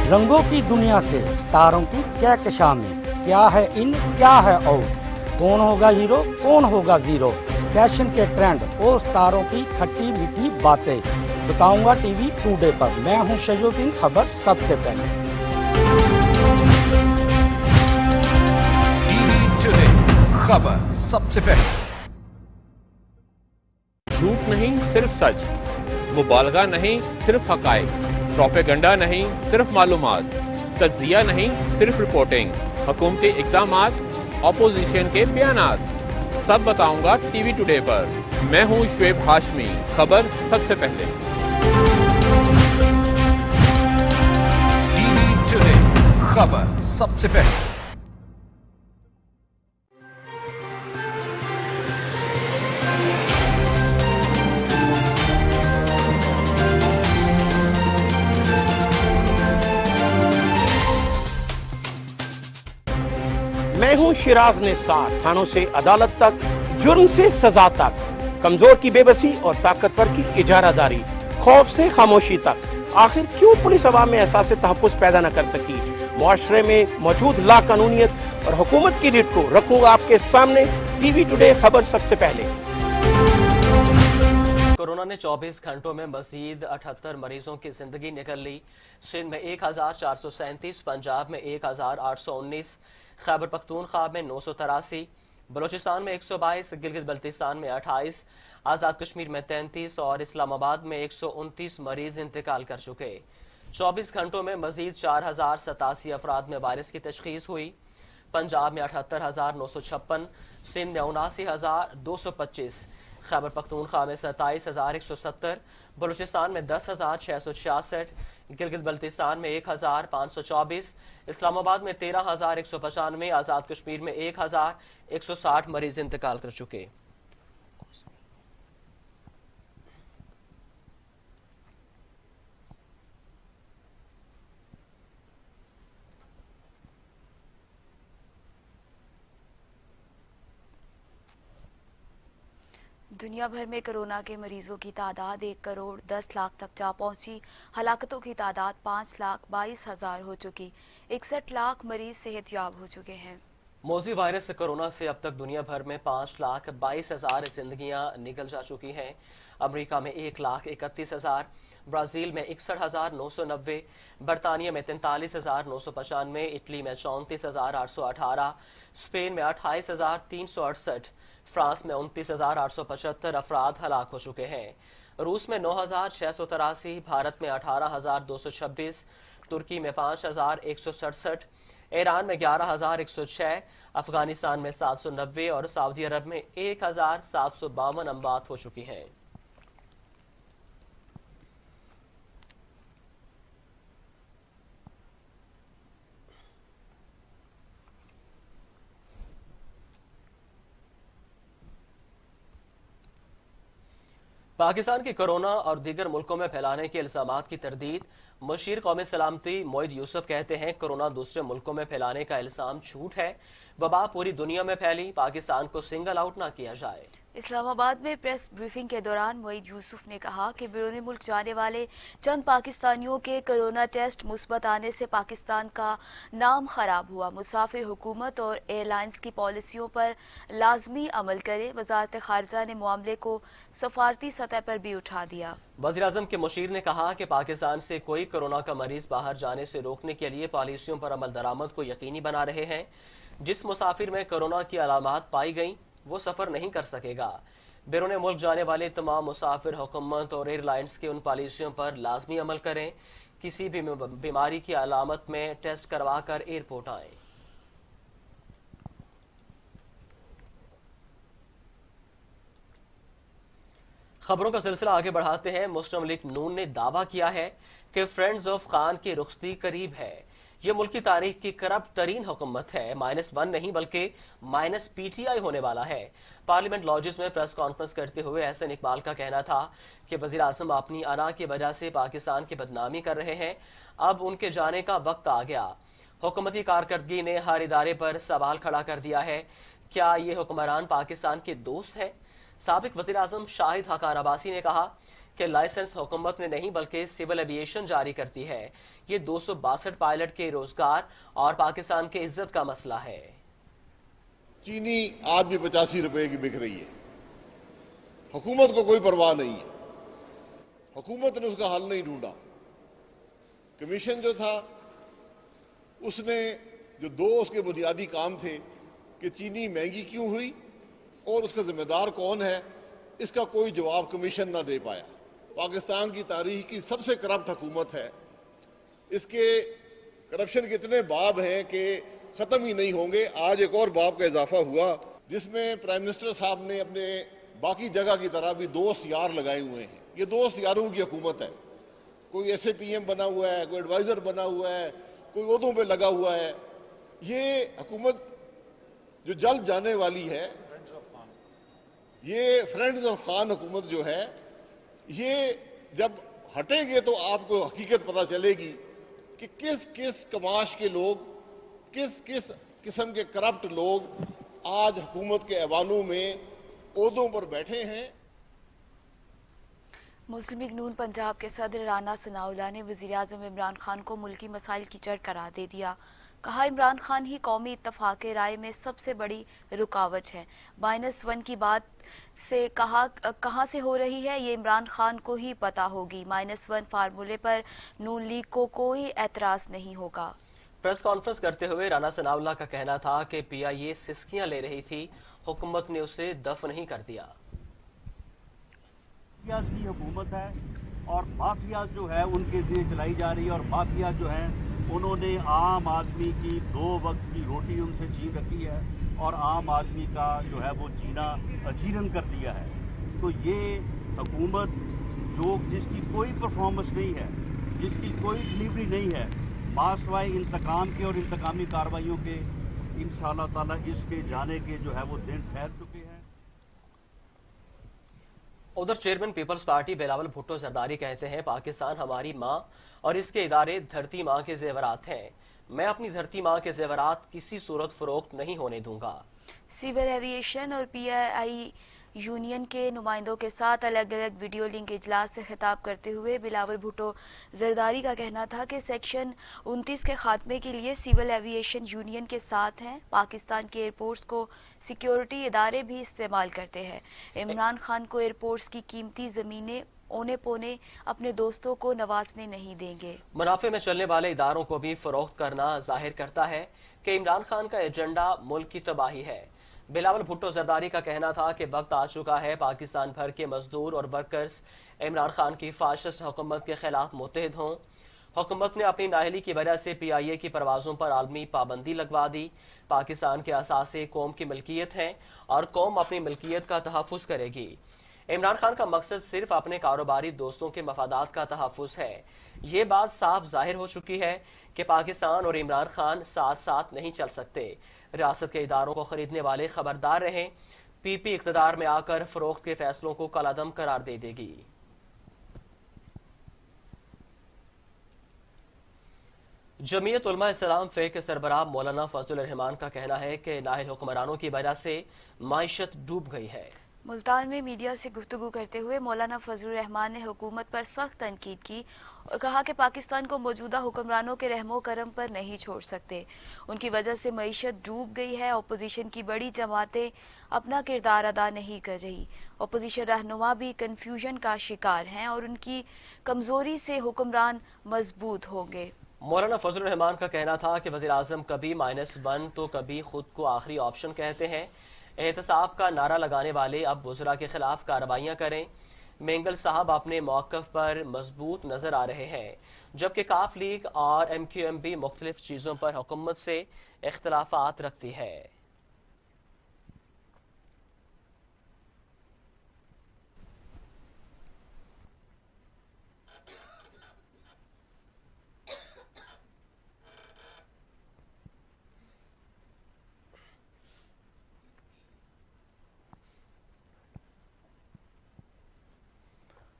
[SPEAKER 7] रंगों की दुनिया से सितारों की कहकशानी, क्या है इन क्या है आउट, कौन होगा हीरो कौन होगा जीरो, फैशन के ट्रेंड और सितारों की खट्टी मीठी बातें बताऊंगा टीवी टुडे पर। मैं हूं शजोद्दीन, खबर सबसे पहले।
[SPEAKER 6] टीवी टुडे खबर सबसे पहले।
[SPEAKER 8] झूठ नहीं सिर्फ सच, मुबालगा नहीं सिर्फ हकायक, प्रोपेगंडा नहीं सिर्फ मालूमात, तज्जिया नहीं सिर्फ रिपोर्टिंग, हुकूमती इक़दामात, अपोजिशन के बयानात, सब बताऊंगा टीवी टुडे पर। मैं हूं शुएब हाशमी, खबर सबसे पहले।
[SPEAKER 6] टीवी टुडे खबर सबसे पहले।
[SPEAKER 9] मैं हूं शिराज निसार, थानों से अदालत तक, जुर्म से सजा तक, कमजोर की बेबसी और ताकतवर की इजारादारी, खौफ से खामोशी तक। आखिर क्यों पुलिस अवाम में एहसास तहफ़्फ़ुज़ पैदा न कर सकी? मुआशरे में मौजूद लाकानूनियत और हुकूमत की रीढ़ को रखूंगा आपके सामने। टीवी टुडे खबर सबसे पहले।
[SPEAKER 2] कोरोना ने 24 घंटों में मजीद 78 मरीजों की जिंदगी निकल ली। सिंध में 1437, पंजाब में 1819, खैबर पख्तूनख्वा में 983, बलोचिस्तान में 122, गिलगित बल्तिस्तान में 28, आज़ाद कश्मीर में 33 और इस्लामाबाद में 129 मरीज इंतकाल कर चुके। 24 घंटों में मजीद 4087 अफराद में वायरस की तशखीस हुई। पंजाब में 78,956, सिंध में 79,225, खैबर पख्तूनख्वा में 27,170, बलूचिस्तान में 10,666, गिलगित बल्तिस्तान में 1,524, इस्लामाबाद में 13,195, आज़ाद कश्मीर में 1,160 मरीज इंतकाल कर चुके।
[SPEAKER 1] दुनिया भर में कोरोना के मरीजों की तादाद 1 करोड़ 10 लाख तक जा पहुंची। हलाकतों की तादाद 5,22,000 हो चुकी। 61 लाख मरीज सेहतयाब हो चुके हैं।
[SPEAKER 2] मौजी वायरस कोरोना से अब तक दुनिया भर में 5,22,000 जिंदगियां निकल जा चुकी हैं। अमेरिका में 1,31,000, ब्राज़ील में 61,990, बरतानिया में 43,995, इटली में 34,818, स्पेन में 28,368, फ्रांस में 29,875 अफराद हलाक हो चुके हैं। रूस में 9,683, भारत में 18,226, तुर्की में 5,167, ईरान में 11,106, अफगानिस्तान में 790 और सऊदी अरब में 1,752 अमवात हो चुकी हैं। पाकिस्तान की कोरोना और दीगर मुल्कों में फैलाने के इल्जामात की तरदीद मुशीर कौमी सलामती मोइद यूसुफ कहते हैं, कोरोना दूसरे मुल्कों में फैलाने का इल्जाम झूठ है। वबा पूरी दुनिया में फैली, पाकिस्तान को सिंगल आउट ना किया जाए।
[SPEAKER 1] इस्लामाबाद में प्रेस ब्रीफिंग के दौरान मोईद यूसुफ ने कहा कि बैरून मुल्क जाने वाले चंद पाकिस्तानियों के कोरोना टेस्ट मुस्बत आने से पाकिस्तान का नाम खराब हुआ। मुसाफिर हुकूमत और एयरलाइंस की पॉलिसियों पर लाजमी अमल करे। वजारत खारजा ने मामले को सफारती सतह पर भी उठा दिया।
[SPEAKER 2] वज़ीर-ए-आज़म के मुशीर ने कहा कि पाकिस्तान से कोई कोरोना का मरीज बाहर जाने से रोकने के लिए पॉलिसियों पर अमल दरामद को यकीनी बना रहे हैं। जिस मुसाफिर में कोरोना की अलामात पाई गई वो सफ़र नहीं कर सकेगा। बैरून मुल्क जाने वाले तमाम मुसाफिर हुकूमत और एयरलाइंस के उन पॉलिसियों पर लाजमी अमल करें। किसी भी बीमारी की अलामत में टेस्ट करवा कर एयरपोर्ट आएं। खबरों का सिलसिला आगे बढ़ाते हैं। मुस्लिम लीग नून ने दावा किया है कि फ्रेंड्स ऑफ खान की रुखसती करीब है। ये मुल्क की तारीख की करप्ट तरीन हुकूमत है। -1 नहीं बल्कि -PTI होने वाला है। पार्लियामेंट लॉजेस में प्रेस कॉन्फ्रेंस करते हुए एहसन इकबाल का कहना था कि वज़ीर आज़म अपनी अना की वजह से पाकिस्तान की बदनामी कर रहे हैं। अब उनके जाने का वक्त आ गया। हुकूमती कारकर्दगी ने हर इदारे पर सवाल खड़ा कर दिया है। क्या ये हुक्मरान पाकिस्तान के दोस्त हैं? साबिक वज़ीर आज़म शाहिद हक़ान अब्बासी ने कहा कि लाइसेंस हुकूमत ने नहीं बल्कि सिविल एविएशन जारी करती है। ये 262 पायलट के रोजगार और पाकिस्तान के इज्जत का मसला है।
[SPEAKER 10] चीनी आज भी 85 रुपए की बिक रही है। हुकूमत को कोई परवाह नहीं है। हुकूमत ने उसका हल नहीं ढूंढा। कमीशन जो था उसने जो दो उसके बुनियादी काम थे कि चीनी महंगी क्यों हुई और उसका जिम्मेदार कौन है, इसका कोई जवाब कमीशन ना दे पाया। पाकिस्तान की तारीख की सबसे करप्ट हुकूमत है। इसके करप्शन के इतने बाब हैं कि खत्म ही नहीं होंगे। आज एक और बाब का इजाफा हुआ जिसमें प्राइम मिनिस्टर साहब ने अपने बाकी जगह की तरह भी दोस्त यार लगाए हुए हैं। ये दोस्त यारों की हुकूमत है। कोई SAPM बना हुआ है, कोई एडवाइजर बना हुआ है, कोई ओहदों पे लगा हुआ है। ये हुकूमत जो जल्द जाने वाली है, ये फ्रेंड्स ऑफ खान हुकूमत जो है, ये जब हटेंगे तो आपको हकीकत पता चलेगी कि किस किस कमाश के लोग, किस किस किस्म के करप्ट लोग आज हुकूमत के ऐवानों में ओहदों पर बैठे हैं।
[SPEAKER 1] मुस्लिम लीग नून पंजाब के सदर राना सनाउल्लाह ने वज़ीर आज़म इमरान खान को मुल्की मसाइल की जड़ करार दे दिया। कहा इमरान खान ही कौमी इत्तफाक राय में सबसे बड़ी रुकावट है। -1 की बात से कहाँ से हो रही है ये इमरान खान को ही पता होगी। -1 फार्मूले पर नून लीग को कोई एतराज नहीं होगा।
[SPEAKER 2] प्रेस कॉन्फ्रेंस करते हुए राना सनाउल्लाह का कहना था कि PIA सिस्कियां ले रही थी, हुकूमत ने उसे दफ नहीं कर दिया।
[SPEAKER 11] की हुकूमत है और माफिया जो है उनके लिए चलाई जा रही है और माफिया जो है उन्होंने आम आदमी की 2 वक्त की रोटी उनसे छीन रखी है और आम आदमी का जो है वो जीना अजीरन कर दिया है। तो ये हुकूमत जो जिसकी कोई परफॉर्मेंस नहीं है, जिसकी कोई डिलीवरी नहीं है, मासवाए इंतकाम के और इंतकामी कार्रवाइयों के, इंशाअल्लाह ताला इसके जाने के जो है वो दिन ठहर चुके हैं।
[SPEAKER 2] उधर chairman peoples party Bilawal Bhutto Zardari कहते हैं पाकिस्तान हमारी माँ और इसके इदारे धरती माँ के जेवरात हैं। मैं अपनी धरती माँ के जेवरात किसी सूरत फरोख्त नहीं होने दूंगा।
[SPEAKER 1] सिविल एविएशन और PII यूनियन के नुमाइंदों के साथ अलग अलग वीडियो लिंक इजलास से खिताब करते हुए बिलावल भुट्टो जरदारी का कहना था कि सेक्शन 29 के खात्मे के लिए सिविल एविएशन यूनियन के साथ हैं। पाकिस्तान के एयरपोर्ट्स को सिक्योरिटी इदारे भी इस्तेमाल करते हैं। इमरान खान को एयरपोर्ट्स की कीमती ज़मीनें ओने पोने अपने दोस्तों को नवाजने नहीं देंगे।
[SPEAKER 2] मुनाफे में चलने वाले इदारों को भी फरोख्त करना जाहिर करता है कि इमरान खान का एजेंडा मुल्क की तबाही है। बिलावल भुट्टो जरदारी का कहना था कि वक्त आ चुका है पाकिस्तान भर के मजदूर और वर्कर्स इमरान खान की फाशिस्ट हुकूमत के खिलाफ मुत्तहिद हों। हुकूमत ने अपनी नाअहली की वजह से PIA की परवाज़ों पर आलमी पाबंदी लगवा दी। पाकिस्तान के असासे कौम की मिल्कियत हैं और कौम अपनी मिल्कियत का तहफ़्फ़ुज़ करेगी। इमरान खान का मकसद सिर्फ अपने कारोबारी दोस्तों के मफादात का तहफ़्फ़ुज़ है। ये बात साफ जाहिर हो चुकी है कि पाकिस्तान और इमरान खान साथ साथ नहीं चल सकते। रियासत के इदारों को खरीदने वाले खबरदार रहें। PP इक़्तिदार में आकर फरोख्त के फैसलों को कलादम करार दे देगी। जमीयत उलमा इस्लाम फ़े के सरबराह मौलाना फजलुर रहमान का कहना है कि नाहिल हुक्मरानों की वजह से माइशत डूब गई है।
[SPEAKER 1] मुल्तान में मीडिया से गुफ्तगू करते हुए मौलाना फजलुर रहमान ने हुकूमत पर सख्त तनकीद की और कहा कि पाकिस्तान को मौजूदा हुक्मरानों के रहमो करम पर नहीं छोड़ सकते। उनकी वजह से मईशत डूब गई है। अपोजिशन की बड़ी जमातें अपना किरदार अदा नहीं कर रही। अपोजिशन रहनुमा भी कन्फ्यूजन का शिकार हैं और उनकी कमजोरी से हुक्मरान मजबूत होंगे।
[SPEAKER 2] मौलाना फजलुर रहमान का कहना था कि वज़ीर आज़म कभी -1 तो कभी खुद को आखिरी ऑप्शन कहते हैं। एहतसाब का नारा लगाने वाले अब वज़रा के खिलाफ कार्रवाइयाँ करें। मेंगल साहब अपने मौक़िफ़ पर मजबूत नजर आ रहे हैं, जबकि काफ लीग और MQM भी मुख्तलिफ चीज़ों पर हुकूमत से इख्तलाफात रखती है।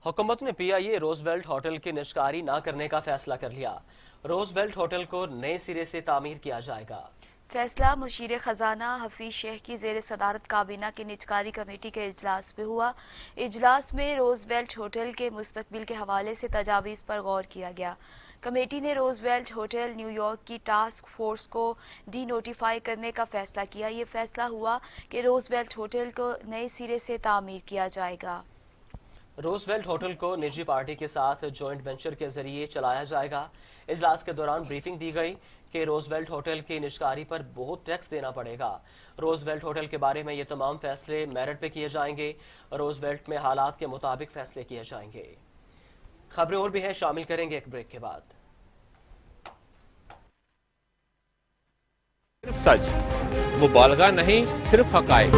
[SPEAKER 2] हुकूमत ने PIA रोजवेल्ट होटल की निजकारी न करने का फैसला कर लिया। रोजवेल्ट होटल को नए सिरे से तामीर किया जाएगा।
[SPEAKER 1] फैसला मुशीर खजाना हफीज शेख की जेर सदारत काबीना की निजकारी कमेटी के इजलास में हुआ। इजलास में रोजवेल्ट होटल के मुस्तकबिल के हवाले से तजावीज़ पर गौर किया गया। कमेटी ने रोजवेल्ट होटल न्यूयॉर्क की टास्क फोर्स को डी नोटिफाई करने का फैसला किया। ये फैसला हुआ कि रोजवेल्ट होटल को नए सिरे से तामीर किया जाएगा।
[SPEAKER 2] रोजवेल्ट होटल को निजी पार्टी के साथ जॉइंट वेंचर के जरिए चलाया जाएगा। इजलास के दौरान ब्रीफिंग दी गई कि रोजवेल्ट होटल की निजकारी पर बहुत टैक्स देना पड़ेगा। रोजवेल्ट होटल के बारे में ये तमाम फैसले मेरिट पे किए जाएंगे। रोजवेल्ट में हालात के मुताबिक फैसले किए जाएंगे। खबरें और भी हैं, शामिल करेंगे एक ब्रेक के बाद।
[SPEAKER 8] सिर्फ सच, मुबालगा नहीं, सिर्फ हकायक।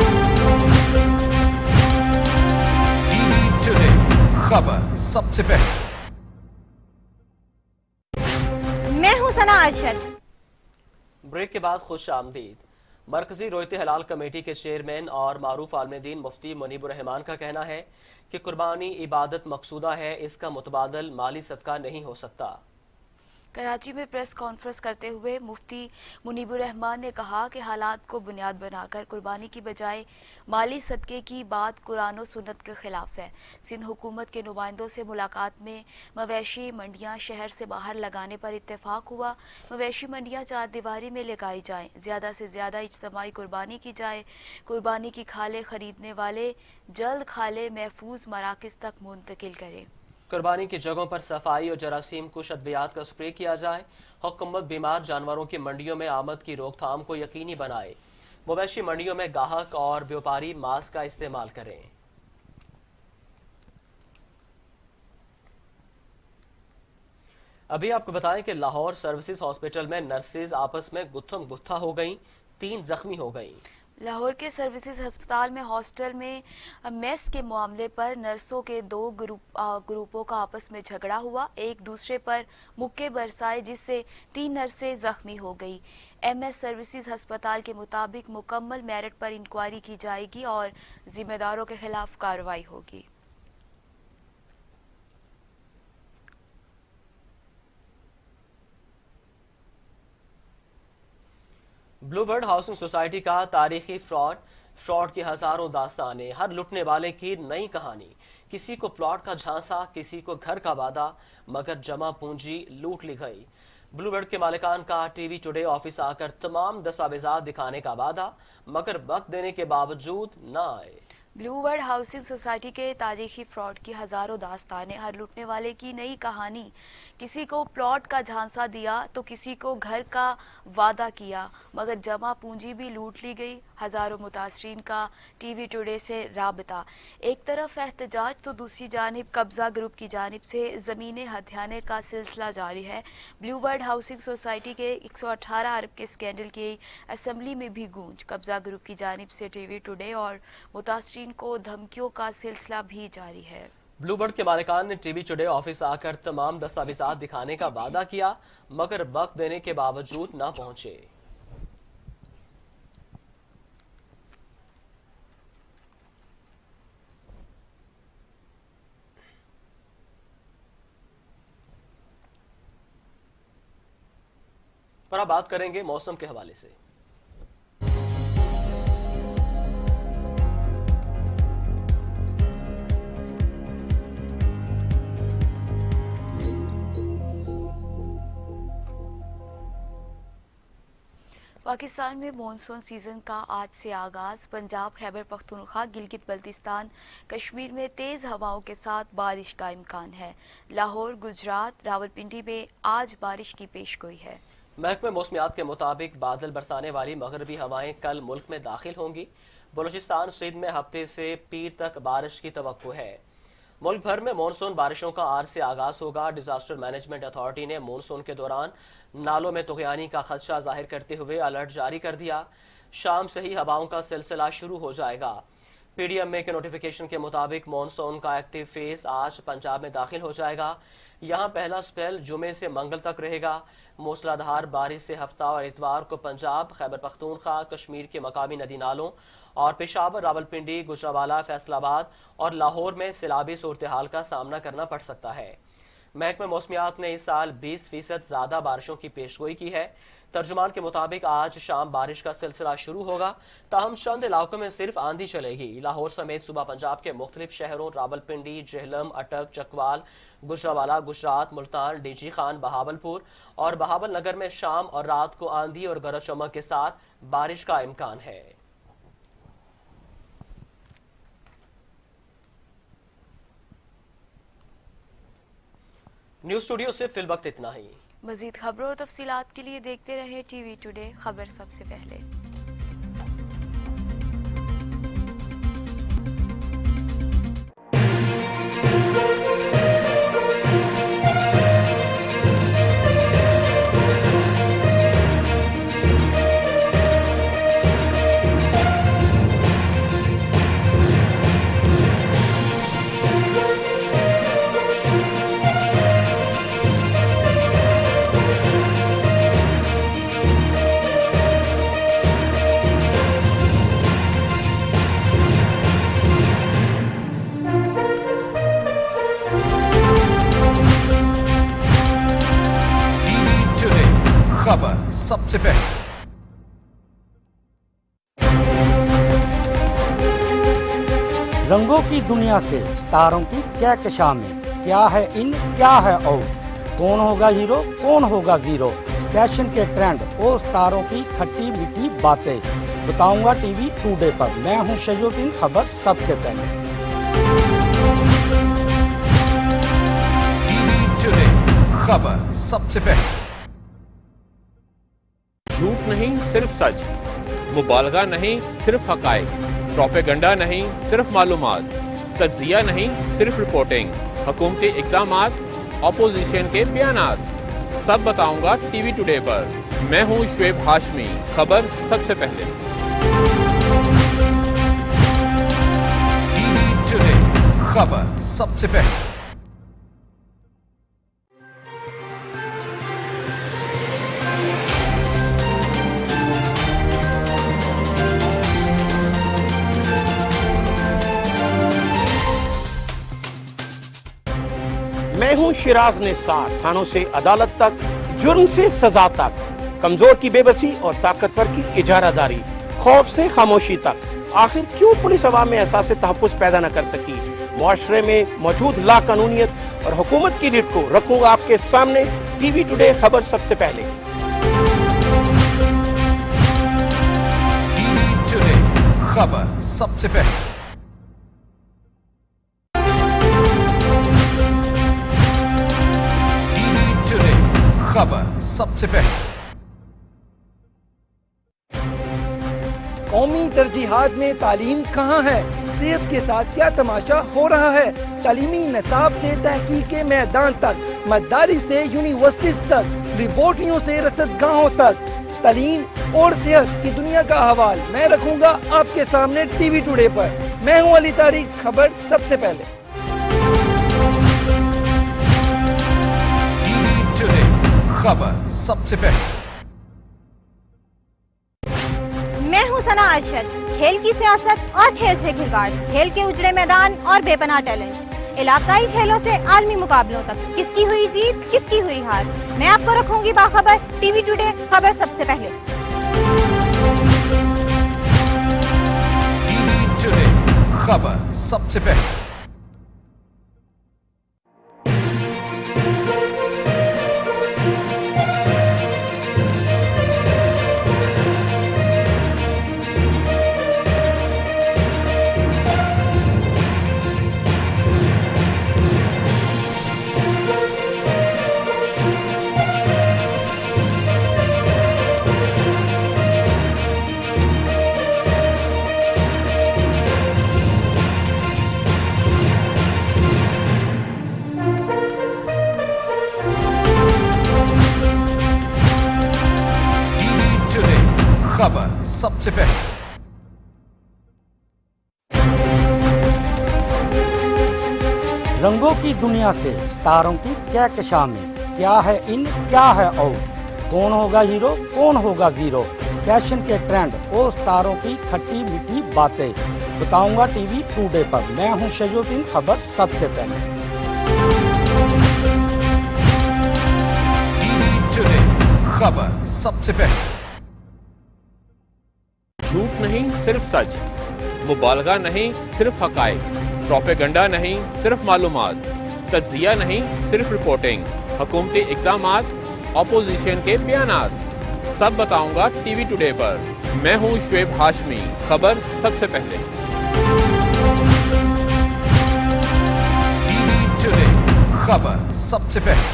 [SPEAKER 6] खबर सबसे पहले।
[SPEAKER 12] मैं हूं सना अरशद।
[SPEAKER 2] ब्रेक के बाद खुश आमदीद। मरकजी रोयत हलाल कमेटी के चेयरमैन और मारूफ आलमदीन मुफ्ती मुनीबुर रहमान का कहना है कि कुर्बानी इबादत मकसूदा है, इसका मुतबादल माली सदका नहीं हो सकता।
[SPEAKER 1] कराची में प्रेस कॉन्फ्रेंस करते हुए मुफ्ती मुनीबुर रहमान ने कहा कि हालात को बुनियाद बनाकर कुर्बानी की बजाय माली सदके की बात कुरान और सुन्नत के खिलाफ है। सिंध हुकूमत के नुमाइंदों से मुलाकात में मवेशी मंडियां शहर से बाहर लगाने पर इत्तेफाक हुआ। मवेशी मंडियां चार दीवारी में लगाई जाएं, ज्यादा से ज्यादा इज्तमाई कुर्बानी की जाए। कुर्बानी की खाले खरीदने वाले जल्द खाले महफूज मराकज तक मुंतकिल करें।
[SPEAKER 2] कुर्बानी की जगहों पर सफाई और जरासीम कुश अद्वियात का स्प्रे किया जाए। हुकूमत बीमार जानवरों की मंडियों में आमद की रोकथाम को यकीनी बनाए। मवेशी मंडियों में गाहक और व्यापारी मास्क का इस्तेमाल करें। अभी आपको बताएं कि लाहौर सर्विसेज हॉस्पिटल में नर्सेज आपस में गुत्थम गुत्था हो गईं, 3 जख्मी हो गईं।
[SPEAKER 1] लाहौर के सर्विसेज अस्पताल में हॉस्टल में मेस के मामले पर नर्सों के 2 ग्रुपों का आपस में झगड़ा हुआ। एक दूसरे पर मुक्के बरसाए, जिससे 3 नर्सें जख्मी हो गई। MS सर्विसेज अस्पताल के मुताबिक मुकम्मल मेरिट पर इंक्वायरी की जाएगी और जिम्मेदारों के खिलाफ कार्रवाई होगी।
[SPEAKER 2] ब्लूबर्ड हाउसिंग सोसाइटी का तारीखी फ्रॉड की हजारों दास्तानें, हर लुटने वाले की नई कहानी। किसी को प्लॉट का झांसा, किसी को घर का वादा, मगर जमा पूंजी लूट ली गई। ब्लूबर्ड के मालिकान का टीवी टुडे ऑफिस आकर तमाम दस्तावेजात दिखाने का वादा, मगर वक्त देने के बावजूद न आए।
[SPEAKER 1] ब्लूबर्ड हाउसिंग सोसाइटी के तारीखी फ्रॉड की हजारों दास्तानें, हर लुटने वाले की नई कहानी। किसी को प्लॉट का झांसा दिया तो किसी को घर का वादा किया, मगर जमा पूंजी भी लूट ली गई। हजारों मुतासरीन का टीवी टुडे से राबता। एक तरफ एहतजाज तो दूसरी जानिब कब्जा ग्रुप की जानिब से जमीनें हथियाने का सिलसिला जारी है। ब्लूबर्ड हाउसिंग सोसाइटी के 118 अरब के स्कैंडल की असेंबली में भी गूंज। कब्जा ग्रुप की जानिब से टीवी टुडे और मुतासरीन को धमकियों का सिलसिला भी जारी है।
[SPEAKER 2] ब्लूबर्ड के मालिकान ने टीवी टुडे ऑफिस आकर तमाम दस्तावेजात दिखाने का वादा किया, मगर वक्त देने के बावजूद न पहुंचे। पर अब बात करेंगे मौसम के हवाले से।
[SPEAKER 1] पाकिस्तान में मॉनसून सीजन का आज से आगाज। पंजाब, खैबर पख्तूनख्वा, गिलगित बल्तिस्तान, कश्मीर में तेज हवाओं के साथ बारिश का इम्कान है। लाहौर, गुजरात, रावलपिंडी में आज बारिश की पेशगोई है।
[SPEAKER 2] महकमे मौसमियात के मुताबिक बादल बरसाने वाली मगरबी हवाएं कल मुल्क में दाखिल होंगी। बलूचिस्तान सिंध में हफ्ते से पीर तक बारिश की तवक्को है। मुल्क भर में मानसून बारिशों का आज से आगाज होगा। डिजास्टर मैनेजमेंट अथॉरिटी ने मानसून के दौरान नालों में तुगयानी का खदशा जाहिर करते हुए अलर्ट जारी कर दिया। शाम से ही हवाओं का सिलसिला शुरू हो जाएगा। पीडीएमए के नोटिफिकेशन के मुताबिक मानसून का एक्टिव फेज आज पंजाब में दाखिल हो जाएगा। यहां पहला स्पेल जुमे से मंगल तक रहेगा। मूसलाधार बारिश से हफ्ता और इतवार को पंजाब, खैबर पख्तूनख्वा, कश्मीर के मकामी नदी नालों और पेशावर, रावलपिंडी, गुजरावाला, फैसलाबाद और लाहौर में सैलाबी सूरत हाल का सामना करना पड़ सकता है। महकमे मौसमियात ने इस साल 20% ज्यादा बारिशों की पेशगोई की है। तर्जुमान के मुताबिक आज शाम बारिश का सिलसिला शुरू होगा, ताहम चंद इलाकों में सिर्फ आंधी चलेगी। लाहौर समेत सूबा पंजाब के मुख्तलिफ शहरों रावलपिंडी, जेहलम, अटक, चकवाल, गुजरावाला, गुजरात, मुल्तान, डीजी खान, बहावलपुर और बहावल नगर में शाम और रात को आंधी और गरज चमक के साथ बारिश का इम्कान है। न्यूज स्टूडियो से फिल वक्त इतना ही।
[SPEAKER 1] मजीद खबरों और तफसीलात के लिए देखते रहे टीवी टुडे, खबर सबसे पहले।
[SPEAKER 6] खबर सबसे पहले।
[SPEAKER 7] रंगों की दुनिया से सितारों की कहकशां में क्या है इन, क्या है आउट, कौन होगा हीरो, कौन होगा जीरो, फैशन के ट्रेंड और सितारों की खट्टी मीठी बातें बताऊंगा टीवी टुडे पर। मैं हूं शजूद्दीन, खबर सबसे पहले।
[SPEAKER 6] टीवी टुडे, खबर सबसे पहले।
[SPEAKER 8] झूठ नहीं सिर्फ सच, मुबालगा नहीं सिर्फ हकायक, प्रोपेगेंडा नहीं सिर्फ मालूमात, तज्जिया नहीं सिर्फ रिपोर्टिंग, हुकूमती इक़दामात, अपोजिशन के बयानात, सब बताऊंगा टीवी टुडे पर। मैं हूं शुएब हाशमी, खबर सबसे पहले।
[SPEAKER 6] टीवी टुडे, खबर सबसे पहले।
[SPEAKER 9] मैं हूं शिराज निसार। थानों से अदालत तक, जुर्म से सजा तक, कमजोर की बेबसी और ताकतवर की इजारादारी, खौफ से खामोशी तक, आखिर क्यों पुलिस अवाम में एहसास तहफ़्फ़ुज़ पैदा न कर सकी। मुआशरे में मौजूद लाकानूनियत और हुकूमत की रीढ़ को रखूंगा आपके सामने टीवी टुडे, खबर सबसे पहले।
[SPEAKER 6] टीवी टुडे, खबर सबसे पहले। खबर सबसे पहले।
[SPEAKER 13] कौमी तरजीहात में तालीम कहाँ है, सेहत के साथ क्या तमाशा हो रहा है। तालीमी निसाब से तहकीक के मैदान तक, मदारिस से यूनिवर्सिटीज तक, रिपोर्टियों से रसदगाहों तक, तालीम और सेहत की दुनिया का हवाल मैं रखूंगा आपके सामने टीवी टुडे पर। मैं हूं अली तारिक, खबर सबसे पहले।
[SPEAKER 6] खबर सबसे पहले।
[SPEAKER 12] मैं हूं सना अरशद। खेल की सियासत और खेल से खिलवाड़, खेल के उजड़े मैदान और बेपनाह टैलेंट, इलाकाई खेलों से आलमी मुकाबलों तक, किसकी हुई जीत किसकी हुई हार, मैं आपको रखूंगी बाखबर टीवी टुडे, खबर सबसे पहले।
[SPEAKER 6] टीवी टुडे, खबर सबसे पहले। खबर सबसे पहले।
[SPEAKER 7] रंगों की दुनिया से सितारों की कहकशां, क्या है इन क्या है आउट, कौन होगा हीरो कौन होगा जीरो, फैशन के ट्रेंड और सितारों की खट्टी मीठी बातें बताऊंगा टीवी टुडे पर। मैं हूं शजोद्दीन, खबर सबसे पहले।
[SPEAKER 6] टीवी टुडे, खबर सबसे पहले।
[SPEAKER 8] झूठ नहीं सिर्फ सच, मुबालगा नहीं सिर्फ हकायक, प्रोपेगंडा नहीं सिर्फ मालूमात, तज्जिया नहीं सिर्फ रिपोर्टिंग, हुकूमती इक़दामात, अपोजिशन के बयानात, सब बताऊंगा टीवी टुडे पर। मैं हूं शुएब हाशमी, खबर सबसे पहले।
[SPEAKER 6] टीवी टुडे, खबर सबसे पहले।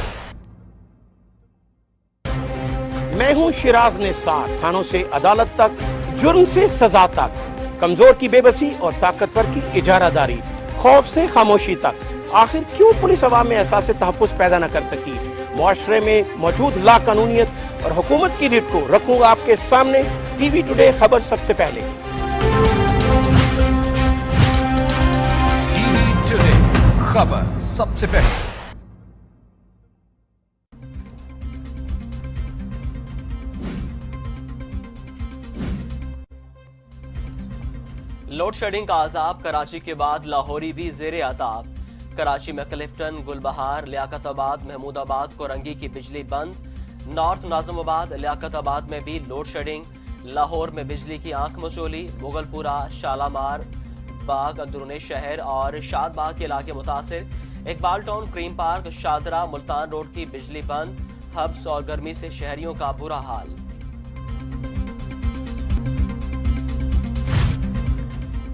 [SPEAKER 9] मैं हूं शिराज निसार, थानों से अदालत तक, जुर्म से सजा तक, कमजोर की बेबसी और ताकतवर की इजारादारी, खौफ से खामोशी तक, आखिर क्यों पुलिस अवाम में एहसास तहफ़्फ़ुज़ पैदा न कर सकी। मुआशरे में मौजूद लाकानूनियत और हुकूमत की रीढ़ को रखूंगा आपके सामने। टीवी टुडे, खबर सबसे पहले।
[SPEAKER 6] टीवी टुडे, खबर सबसे पहले।
[SPEAKER 2] लोड शेडिंग का अजाब, कराची के बाद लाहौरी भी ज़ेरे आताब। कराची में क्लिफ्टन, गुलबहार, लियाकताबाद, महमूदाबाद, कोरंगी की बिजली बंद। नॉर्थ नाज़िमाबाद, लियाकताबाद में भी लोड शेडिंग। लाहौर में बिजली की आंख मचोली। मुगलपुरा, शालामार बाग, अंदरूनी शहर और शादबाग के इलाके मुतासिर। Iqbal town, cream park, Shahdara, Multan road की बिजली बंद। हब्स और गर्मी से शहरियों का बुरा हाल।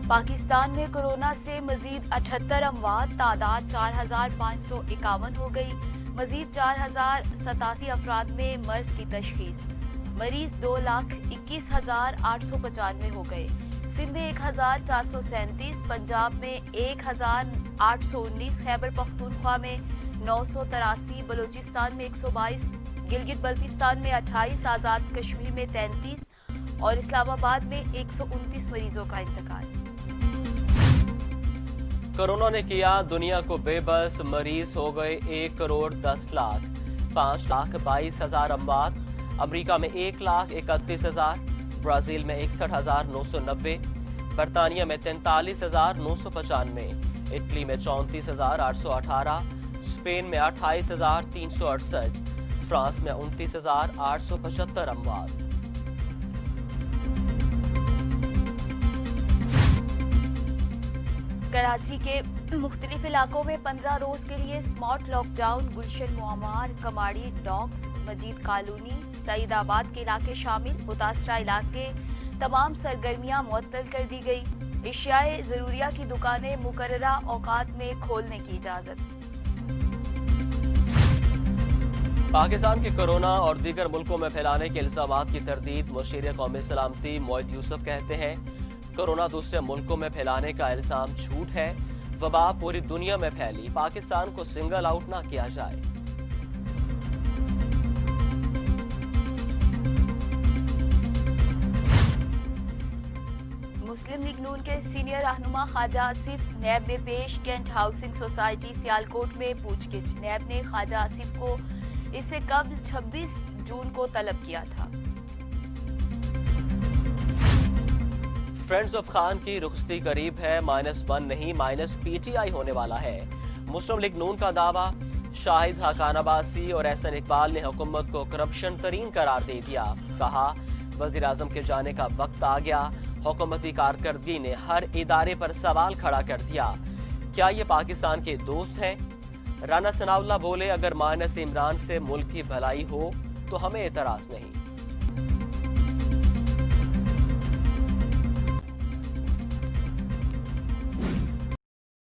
[SPEAKER 1] पाकिस्तान में कोरोना से मजीद 78 अमवात, तादाद 4551 हो गई। मजीद 4087 अफराद में मर्ज की तशखीस। मरीज 2,21,895 हो गए। सिंध में 1437, पंजाब में 1819, खैबर पख्तूनख्वा में 983, बलूचिस्तान में 122, गिलगित बल्तिस्तान में 28, आज़ाद कश्मीर में 33 और इस्लामाबाद में 129 मरीजों का इंतकाल।
[SPEAKER 2] कोरोना ने किया दुनिया को बेबस, मरीज हो गए 1 करोड़ 10 लाख, 5,22,000 अमवात। अमेरिका में 1,31,000, ब्राजील में 61,990, बरतानिया में 43,995, इटली में 34,818, स्पेन में 28,368, फ्रांस में 29,875 अमवात।
[SPEAKER 1] कराची के मुख्तलिफ इलाकों में 15 रोज के लिए स्मार्ट लॉकडाउन। गुलशन मुआमार, कमाड़ी, डॉक्स, मजीद कॉलोनी, सईदाबाद के इलाके शामिल। मुतासरा इलाके तमाम सरगर्मियां मुअत्तल कर दी गई। एशियाए जरूरिया की दुकानें मुकर्ररा औकात में खोलने की इजाजत।
[SPEAKER 2] पाकिस्तान के कोरोना और दीगर मुल्कों में फैलाने के इल्जामात की तरदीद मुशीर कौमी सलामती मोइद यूसुफ कहते हैं, कोरोना दूसरे मुल्कों में फैलाने का इल्जाम झूठ है। वबा पूरी दुनिया में फैली, पाकिस्तान को सिंगल आउट ना किया जाए।
[SPEAKER 1] मुस्लिम लीग नून के सीनियर रहनुमा ख्वाजा आसिफ नैब में पेश। कैंट हाउसिंग सोसाइटी सियालकोट में पूछगिछ। नैब ने ख्वाजा आसिफ को इससे कबल 26 जून को तलब किया था।
[SPEAKER 2] फ्रेंड्स ऑफ खान की रुखसती करीब है, -1 नहीं -PTI होने वाला है। मुस्लिम लीग नून का दावा। शाहिद हकान अब्बासी और एहसन इकबाल ने हुकूमत को करप्शन तरीन करार दे दिया। कहा, वज़ीर आज़म के जाने का वक्त आ गया। हुकूमती कारकर्दगी ने हर इदारे पर सवाल खड़ा कर दिया। क्या ये पाकिस्तान के दोस्त हैं? राना सनाउल्लाह बोले, अगर माइनस इमरान से मुल्क की भलाई हो तो हमें एतराज नहीं।